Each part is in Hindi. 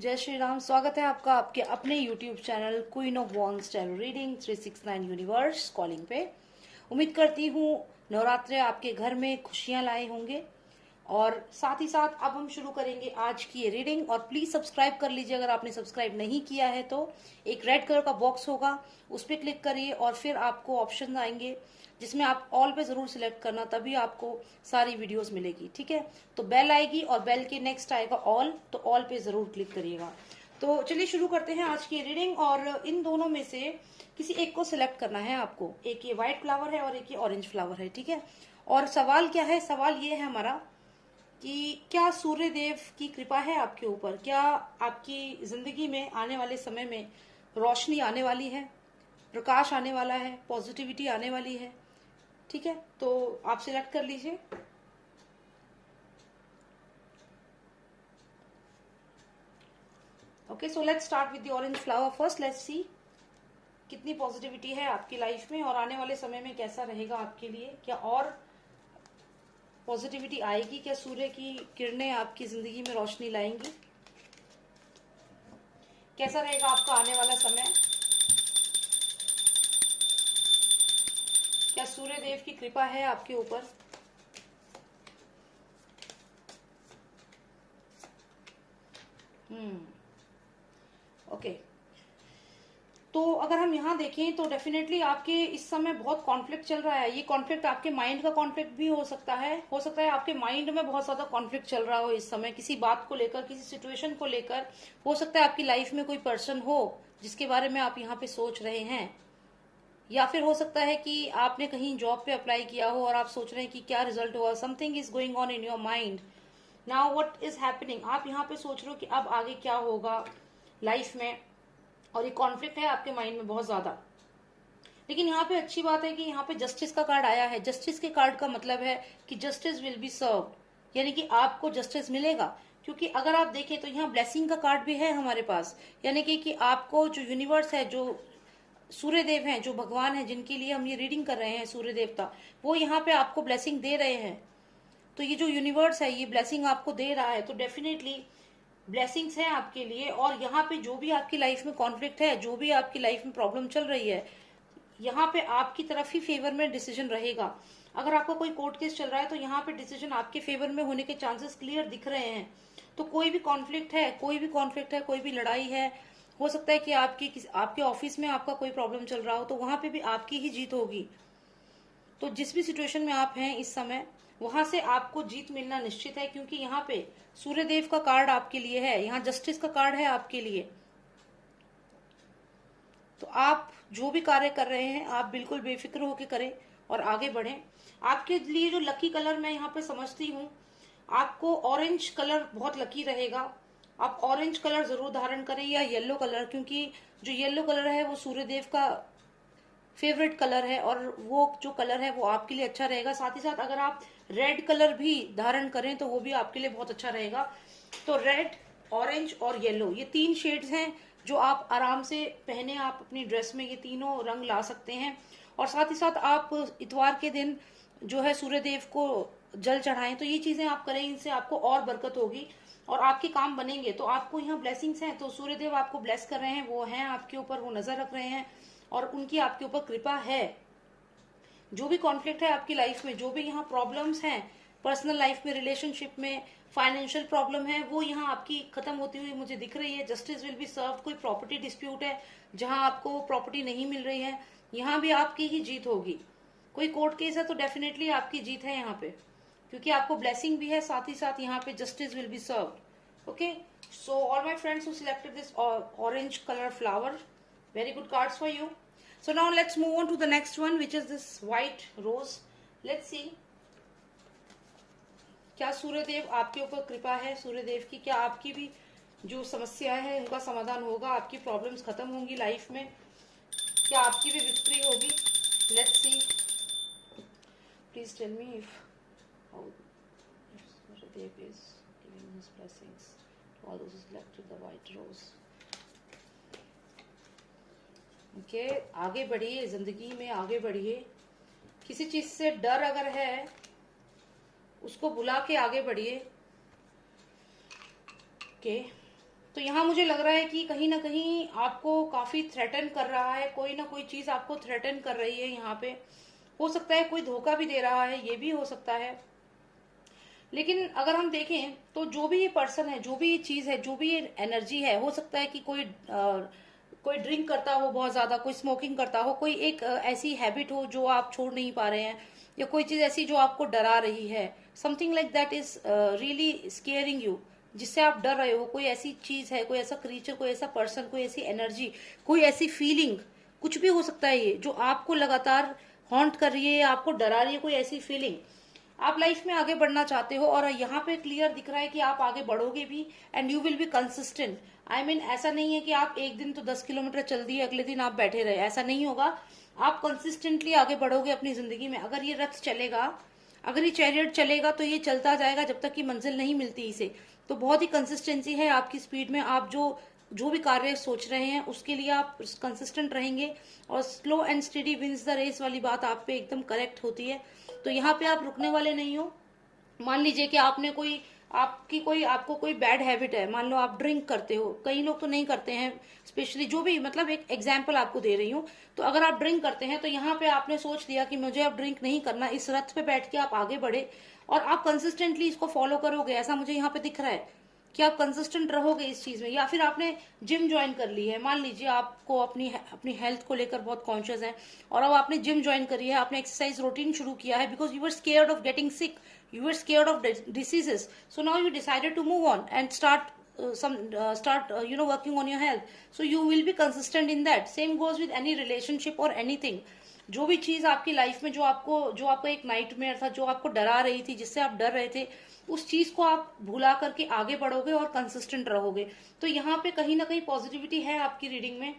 जय श्री राम। स्वागत है आपका आपके अपने YouTube channel queen of wands tarot reading 369 universe calling पे। उम्मीद करती हूँ नवरात्रे आपके घर में खुशियां लाए होंगे। और साथ ही साथ अब हम शुरू करेंगे आज की ये रीडिंग। और प्लीज सब्सक्राइब कर लीजिए अगर आपने सब्सक्राइब नहीं किया है तो। एक रेड कलर का बॉक्स होगा, उस पर क्लिक करिए और फिर आपको ऑप्शन आएंगे जिसमें आप ऑल पे जरूर सिलेक्ट करना, तभी आपको सारी वीडियोस मिलेगी। ठीक है, तो बेल आएगी और बेल के नेक्स्ट आएगा ऑल, तो ऑल पे जरूर क्लिक करिएगा। तो चलिए शुरू करते हैं आज की रीडिंग। और इन दोनों में से किसी एक को सिलेक्ट करना है आपको। एक ये व्हाइट फ्लावर है और एक ये ऑरेंज फ्लावर है। ठीक है, और सवाल क्या है? सवाल ये है हमारा कि क्या सूर्य देव की कृपा है आपके ऊपर? क्या आपकी जिंदगी में आने वाले समय में रोशनी आने वाली है, प्रकाश आने वाला है, पॉजिटिविटी आने वाली है? ठीक है, तो आप सिलेक्ट कर लीजिए। Okay, so let's start with the orange flower first. Let's see कितनी पॉजिटिविटी है आपकी लाइफ में और आने वाले समय में कैसा रहेगा आपके लिए। क्या और पॉजिटिविटी आएगी? क्या सूर्य की किरणें आपकी जिंदगी में रोशनी लाएंगी? कैसा रहेगा आपका आने वाला समय? क्या सूर्य देव की कृपा है आपके ऊपर? ओके, तो अगर हम यहाँ देखें तो डेफिनेटली आपके इस समय बहुत कॉन्फ्लिक्ट चल रहा है। ये कॉन्फ्लिक्ट आपके माइंड का कॉन्फ्लिक्ट भी हो सकता है। आपके माइंड में बहुत ज्यादा कॉन्फ्लिक्ट चल रहा हो इस समय, किसी बात को लेकर, किसी सिचुएशन को लेकर। हो सकता है आपकी लाइफ में कोई पर्सन हो जिसके बारे में आप यहाँ पे सोच रहे हैं, या फिर हो सकता है कि आपने कहीं जॉब पे अप्लाई किया हो और आप सोच रहे हैं कि क्या रिजल्ट हुआ। Something is going on in your mind now, what is happening. आप यहाँ पे सोच रहे हो कि अब आगे क्या होगा लाइफ में, और ये कॉन्फ्लिक्ट है आपके माइंड में बहुत ज्यादा। लेकिन यहाँ पे अच्छी बात है कि यहाँ पे जस्टिस का कार्ड आया है। जस्टिस के कार्ड का मतलब है कि जस्टिस विल बी सर्व्ड, यानी कि आपको जस्टिस मिलेगा। क्योंकि अगर आप देखें तो यहाँ ब्लेसिंग का कार्ड भी है हमारे पास, यानी कि आपको जो यूनिवर्स है, जो सूर्य देव हैं, जो भगवान है जिनके लिए हम ये रीडिंग कर रहे हैं, सूर्य देवता, वो यहाँ पे आपको ब्लेसिंग दे रहे हैं। तो ये जो यूनिवर्स है ये ब्लेसिंग आपको दे रहा है, तो डेफिनेटली ब्लेसिंग्स हैं आपके लिए। और यहाँ पे जो भी आपकी लाइफ में कॉन्फ्लिक्ट है, जो भी आपकी लाइफ में प्रॉब्लम चल रही है, यहाँ पे आपकी तरफ ही फेवर में डिसीजन रहेगा। अगर आपका कोई कोर्ट केस चल रहा है तो यहाँ पे डिसीजन आपके फेवर में होने के चांसेस क्लियर दिख रहे हैं। तो कोई भी कॉन्फ्लिक्ट है, कोई भी लड़ाई है, हो सकता है कि आपके ऑफिस में आपका कोई प्रॉब्लम चल रहा हो, तो वहां पे भी आपकी ही जीत होगी। तो जिस भी सिचुएशन में आप हैं इस समय, वहां से आपको जीत मिलना निश्चित है, क्योंकि यहाँ पे सूर्य देव का कार्ड आपके लिए है, यहाँ जस्टिस का कार्ड है आपके लिए। तो आप जो भी कार्य कर रहे हैं आप बिल्कुल बेफिक्र होकर करें और आगे बढ़ें। आपके लिए जो लकी कलर मैं यहाँ पे समझती हूँ, आपको ऑरेंज कलर बहुत लकी रहेगा। आप ऑरेंज कलर जरूर धारण करें, या येलो कलर, क्योंकि जो येलो कलर है वो सूर्य देव का फेवरेट कलर है और वो जो कलर है वो आपके लिए अच्छा रहेगा। साथ ही साथ अगर आप रेड कलर भी धारण करें तो वो भी आपके लिए बहुत अच्छा रहेगा। तो रेड, ऑरेंज और येलो, ये तीन शेड्स हैं जो आप आराम से पहने, आप अपनी ड्रेस में ये तीनों रंग ला सकते हैं। और साथ ही साथ आप इतवार के दिन जो है सूर्य देव को जल चढ़ाएं। तो ये चीजें आप करें, इनसे आपको और बरकत होगी और आपके काम बनेंगे। तो आपको यहाँ ब्लेसिंग्स हैं, तो सूर्य देव आपको ब्लेस कर रहे हैं, वो हैं आपके ऊपर, वो नजर रख रहे हैं और उनकी आपके ऊपर कृपा है। जो भी कॉन्फ्लिक्ट है आपकी लाइफ में, जो भी यहाँ प्रॉब्लम्स हैं पर्सनल लाइफ में, रिलेशनशिप में, फाइनेंशियल प्रॉब्लम है, वो यहाँ आपकी खत्म होती हुई मुझे दिख रही है। Justice will be served. कोई प्रॉपर्टी डिस्प्यूट है जहां आपको प्रॉपर्टी नहीं मिल रही है, यहाँ भी आपकी ही जीत होगी। कोई कोर्ट केस है तो डेफिनेटली आपकी जीत है यहाँ पे, क्योंकि आपको ब्लेसिंग भी है, साथ ही साथ यहाँ पे justice will be served. Okay, so all my friends who selected this orange colour flower, very good cards for you. So now let's move on to the next one, which is this white rose. Let's see क्या सूर्यदेव आपके ऊपर कृपा है सूर्यदेव की। क्या आपकी भी जो समस्या है उनका समाधान होगा, आपकी प्रॉब्लम्स खत्म होंगी लाइफ में, क्या आपकी भी विक्ट्री होगी? Let's see, please tell me if how Suryadev is giving his blessings to all those who selected the white rose. Okay, आगे बढ़िए, जिंदगी में आगे बढ़िए। किसी चीज से डर अगर है उसको बुला के आगे बढ़िए। ओके, तो यहाँ मुझे लग रहा है कि कहीं ना कहीं आपको काफी थ्रेटन कर रहा है, कोई ना कोई चीज आपको थ्रेटन कर रही है यहाँ पे। हो सकता है कोई धोखा भी दे रहा है, ये भी हो सकता है। लेकिन अगर हम देखें तो जो भी ये पर्सन है, जो भी ये चीज है, जो भी ये एनर्जी है, हो सकता है कि कोई ड्रिंक करता हो बहुत ज्यादा, कोई स्मोकिंग करता हो, कोई एक ऐसी हैबिट हो जो आप छोड़ नहीं पा रहे हैं, या कोई चीज ऐसी जो आपको डरा रही है, something like that is really squaring you, जिससे आप डर रहे हो। कोई ऐसी चीज है, कोई ऐसा क्रीचर, कोई ऐसा पर्सन, कोई ऐसी एनर्जी, कोई ऐसी फीलिंग, कुछ भी हो सकता है ये, जो आपको लगातार हॉन्ट कर रही है, आपको डरा रही है, कोई ऐसी फीलिंग। आप लाइफ में आगे बढ़ना चाहते हो और यहाँ पे क्लियर दिख रहा है कि आप आगे बढ़ोगे भी, and you will be consistent. I mean ऐसा नहीं है कि आप एक दिन तो 10 किलोमीटर चल दिए, अगले दिन आप बैठे रहे, ऐसा नहीं होगा। आप कंसिस्टेंटली आगे बढ़ोगे अपनी जिंदगी में। अगर ये रथ चलेगा, अगर ये चैरियट चलेगा, तो ये चलता जाएगा जब तक कि मंजिल नहीं मिलती इसे। तो बहुत ही कंसिस्टेंसी है आपकी स्पीड में। आप जो भी कार्य सोच रहे हैं उसके लिए आप कंसिस्टेंट रहेंगे, और slow and steady wins the race वाली बात आप पे एकदम करेक्ट होती है। तो यहाँ पे आप रुकने वाले नहीं हो। मान लीजिए कि आपको कोई बैड हैबिट है, मान लो आप ड्रिंक करते हो, कई लोग तो नहीं करते हैं, स्पेशली जो भी, मतलब एक एग्जाम्पल आपको दे रही हूँ। तो अगर आप ड्रिंक करते हैं तो यहाँ पे आपने सोच लिया कि मुझे अब ड्रिंक नहीं करना, इस रथ पे बैठ के आप आगे बढ़े और आप कंसिस्टेंटली इसको फॉलो करोगे, ऐसा मुझे यहाँ पे दिख रहा है कि आप कंसिस्टेंट रहोगे इस चीज में। या फिर आपने जिम ज्वाइन कर ली है, मान लीजिए आपको अपनी हेल्थ को लेकर बहुत कॉन्शियस है, और अब आपने जिम ज्वाइन करी है, आपने एक्सरसाइज रूटीन शुरू किया है, because you were scared of getting sick, you were scared of diseases, so now you decided to move on and start working on your health, so you will be consistent in that. Same goes with any relationship or anything. जो भी चीज आपकी लाइफ में जो आपको एक नाइटमेयर था, जो आपको डरा रही थी, जिससे आप डर रहे थे, उस चीज को आप भुला करके आगे बढ़ोगे और कंसिस्टेंट रहोगे। तो यहाँ पे कहीं ना कहीं पॉजिटिविटी है आपकी रीडिंग में।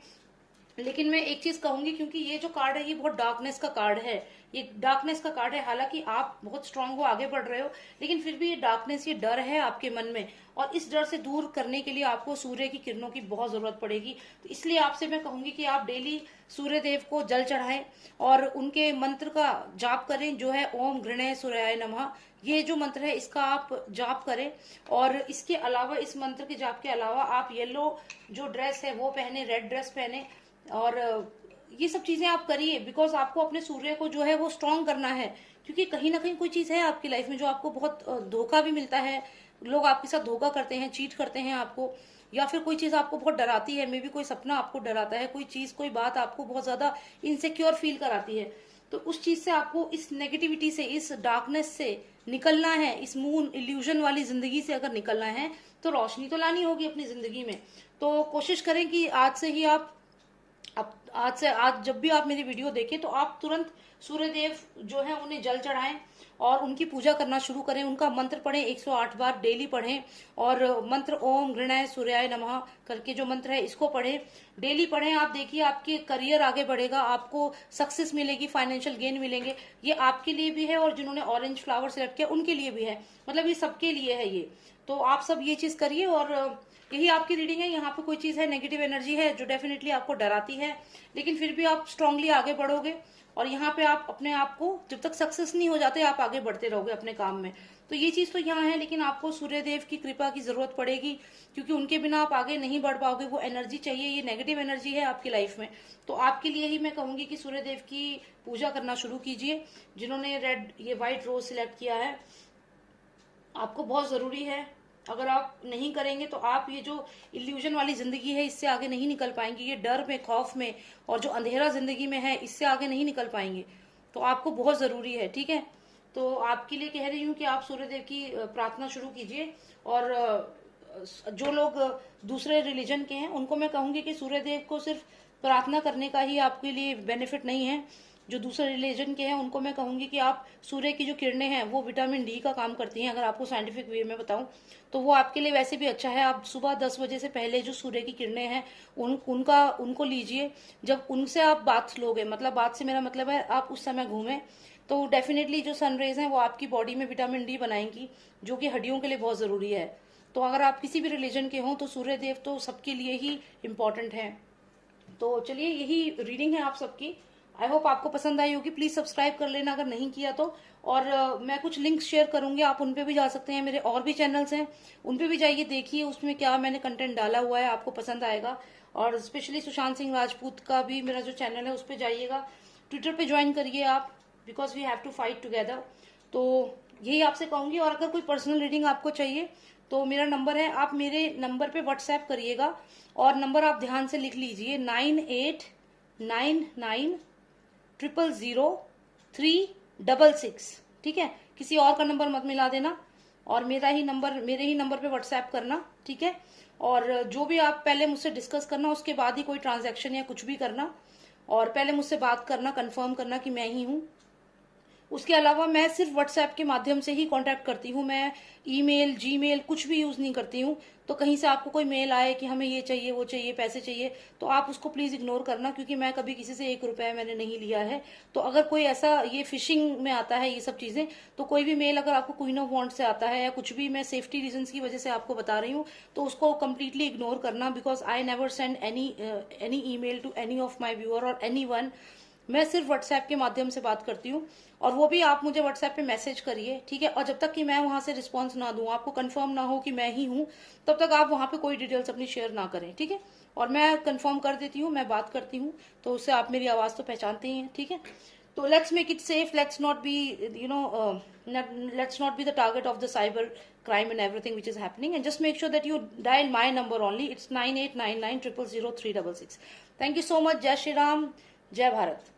लेकिन मैं एक चीज कहूंगी, क्योंकि ये जो कार्ड है ये बहुत डार्कनेस का कार्ड है, ये डार्कनेस का कार्ड है। हालांकि आप बहुत स्ट्रांग हो, आगे बढ़ रहे हो, लेकिन फिर भी ये डार्कनेस, ये डर है आपके मन में, और इस डर से दूर करने के लिए आपको सूर्य की किरणों की बहुत जरूरत पड़ेगी। तो इसलिए आपसे मैं कहूंगी कि आप डेली सूर्य देव को जल चढ़ाएं और उनके मंत्र का जाप करें, जो है ओम घृणय सूर्याय नमः। ये जो मंत्र है इसका आप जाप करें, और इसके अलावा, इस मंत्र के जाप के अलावा, आप येलो जो ड्रेस है वो पहने, रेड ड्रेस पहने, और ये सब चीजें आप करिए, बिकॉज आपको अपने सूर्य को जो है वो स्ट्रांग करना है। क्योंकि कहीं ना कहीं कोई चीज है आपकी लाइफ में जो आपको बहुत धोखा भी मिलता है, लोग आपके साथ धोखा करते हैं, चीट करते हैं आपको, या फिर कोई चीज आपको बहुत डराती है, मे बी कोई सपना आपको डराता है, कोई चीज, कोई बात आपको बहुत ज्यादा इनसिक्योर फील कराती है। तो उस चीज से आपको, इस नेगेटिविटी से, इस डार्कनेस से निकलना है, इस मून इल्यूजन वाली जिंदगी से अगर निकलना है तो रोशनी तो लानी होगी अपनी जिंदगी में। तो कोशिश करें कि आज से ही आप, आज जब भी आप मेरी वीडियो देखें तो आप तुरंत सूर्य देव जो है उन्हें जल चढ़ाएं और उनकी पूजा करना शुरू करें। उनका मंत्र पढ़ें, 108 बार डेली पढ़ें, और मंत्र ओम घृणाय सूर्याय नमः करके जो मंत्र है इसको पढ़ें, डेली पढ़ें। आप देखिए आपके करियर आगे बढ़ेगा, आपको सक्सेस मिलेगी, फाइनेंशियल गेन मिलेंगे। ये आपके लिए भी है, और जिन्होंने ऑरेंज फ्लावर सिलेक्ट किया उनके लिए भी है, मतलब ये सबके लिए है ये। तो आप सब ये चीज करिए, और यही आपकी रीडिंग है। यहाँ पे कोई चीज है, नेगेटिव एनर्जी है जो डेफिनेटली आपको डराती है, लेकिन फिर भी आप स्ट्रांगली आगे बढ़ोगे, और यहाँ पे आप अपने आप को, जब तक सक्सेस नहीं हो जाते, आप आगे बढ़ते रहोगे अपने काम में। तो ये चीज तो यहाँ है, लेकिन आपको सूर्य देव की कृपा की जरूरत पड़ेगी, क्योंकि उनके बिना आप आगे नहीं बढ़ पाओगे। वो एनर्जी चाहिए, ये नेगेटिव एनर्जी है आपकी लाइफ में। तो आपके लिए ही मैं कहूंगी कि सूर्य देव की पूजा करना शुरू कीजिए। जिन्होंने ये व्हाइट रोज सिलेक्ट किया है, आपको बहुत जरूरी है। अगर आप नहीं करेंगे तो आप ये जो इल्यूजन वाली जिंदगी है इससे आगे नहीं निकल पाएंगे। ये डर में, खौफ में, और जो अंधेरा जिंदगी में है, इससे आगे नहीं निकल पाएंगे। तो आपको बहुत जरूरी है, ठीक है। तो आपके लिए कह रही हूँ कि आप सूर्यदेव की प्रार्थना शुरू कीजिए। और जो लोग दूसरे रिलीजन के हैं उनको मैं कहूंगी कि सूर्यदेव को सिर्फ प्रार्थना करने का ही आपके लिए बेनिफिट नहीं है। जो दूसरे रिलीजन के हैं उनको मैं कहूंगी कि आप, सूर्य की जो किरणें हैं वो विटामिन डी का काम करती हैं। अगर आपको साइंटिफिक वे में बताऊं तो वो आपके लिए वैसे भी अच्छा है। आप सुबह 10 बजे से पहले जो सूर्य की किरणें हैं उनको लीजिए। जब उनसे आप बात लोगे, मतलब बात से मेरा मतलब है आप उस समय घूमें, तो डेफिनेटली जो सनरेज हैं वो आपकी बॉडी में विटामिन डी बनाएंगी, जो कि हड्डियों के लिए बहुत जरूरी है। तो अगर आप किसी भी रिलीजन के हों तो सूर्य देव तो सबके लिए ही इम्पोर्टेंट है। तो चलिए, यही रीडिंग है आप सबकी। आई होप आपको पसंद आई होगी। प्लीज सब्सक्राइब कर लेना अगर नहीं किया तो। और मैं कुछ लिंक्स शेयर करूंगी, आप उन पे भी जा सकते हैं। मेरे और भी चैनल्स हैं, उन पे भी जाइए, देखिए उसमें क्या मैंने कंटेंट डाला हुआ है, आपको पसंद आएगा। और स्पेशली सुशांत सिंह राजपूत का भी मेरा जो चैनल है उस पर जाइएगा। ट्विटर पे ज्वाइन करिए आप, because we have to fight together. तो यही आपसे कहूंगी। और अगर कोई पर्सनल रीडिंग आपको चाहिए तो मेरा नंबर है, आप मेरे नंबर पे व्हाट्सएप करिएगा। और नंबर आप ध्यान से लिख लीजिए, 9899000366। ठीक है, किसी और का नंबर मत मिला देना। और मेरे ही नंबर पे व्हाट्सएप करना, ठीक है। और जो भी आप पहले मुझसे डिस्कस करना, उसके बाद ही कोई ट्रांजैक्शन या कुछ भी करना। और पहले मुझसे बात करना, कंफर्म करना कि मैं ही हूँ। उसके अलावा मैं सिर्फ व्हाट्सएप के माध्यम से ही कांटेक्ट करती हूँ। मैं ईमेल, जीमेल कुछ भी यूज नहीं करती हूँ। तो कहीं से आपको कोई मेल आए कि हमें ये चाहिए, वो चाहिए, पैसे चाहिए, तो आप उसको प्लीज इग्नोर करना, क्योंकि मैं कभी किसी से 1 रुपया मैंने नहीं लिया है। तो अगर कोई ऐसा, ये फिशिंग में आता है ये सब चीजें, तो कोई भी मेल अगर आपको क्वीन ऑफ वॉन्ट से आता है या कुछ भी, मैं सेफ्टी रीजन की वजह से आपको बता रही हूँ, तो उसको कम्प्लीटली इग्नोर करना। Because I never send any email to any of my viewer और एनी वन। मैं सिर्फ व्हाट्सएप के माध्यम से बात करती हूँ। और वो भी आप मुझे व्हाट्सएप पे मैसेज करिए, ठीक है। और जब तक कि मैं वहां से रिस्पॉन्स ना दूं, आपको कंफर्म ना हो कि मैं ही हूं, तब तक आप वहां पे कोई डिटेल्स अपनी शेयर ना करें, ठीक है। और मैं कंफर्म कर देती हूँ, मैं बात करती हूँ, तो उससे आप मेरी आवाज तो पहचानते ही हैं, ठीक है। तो let's make it safe, let's not be let's not be the target of the cyber crime and everything which is happening, and just make sure that you dial my number only. It's 9899000366. Thank you so much. Jai Shri Ram, Jai Bharat.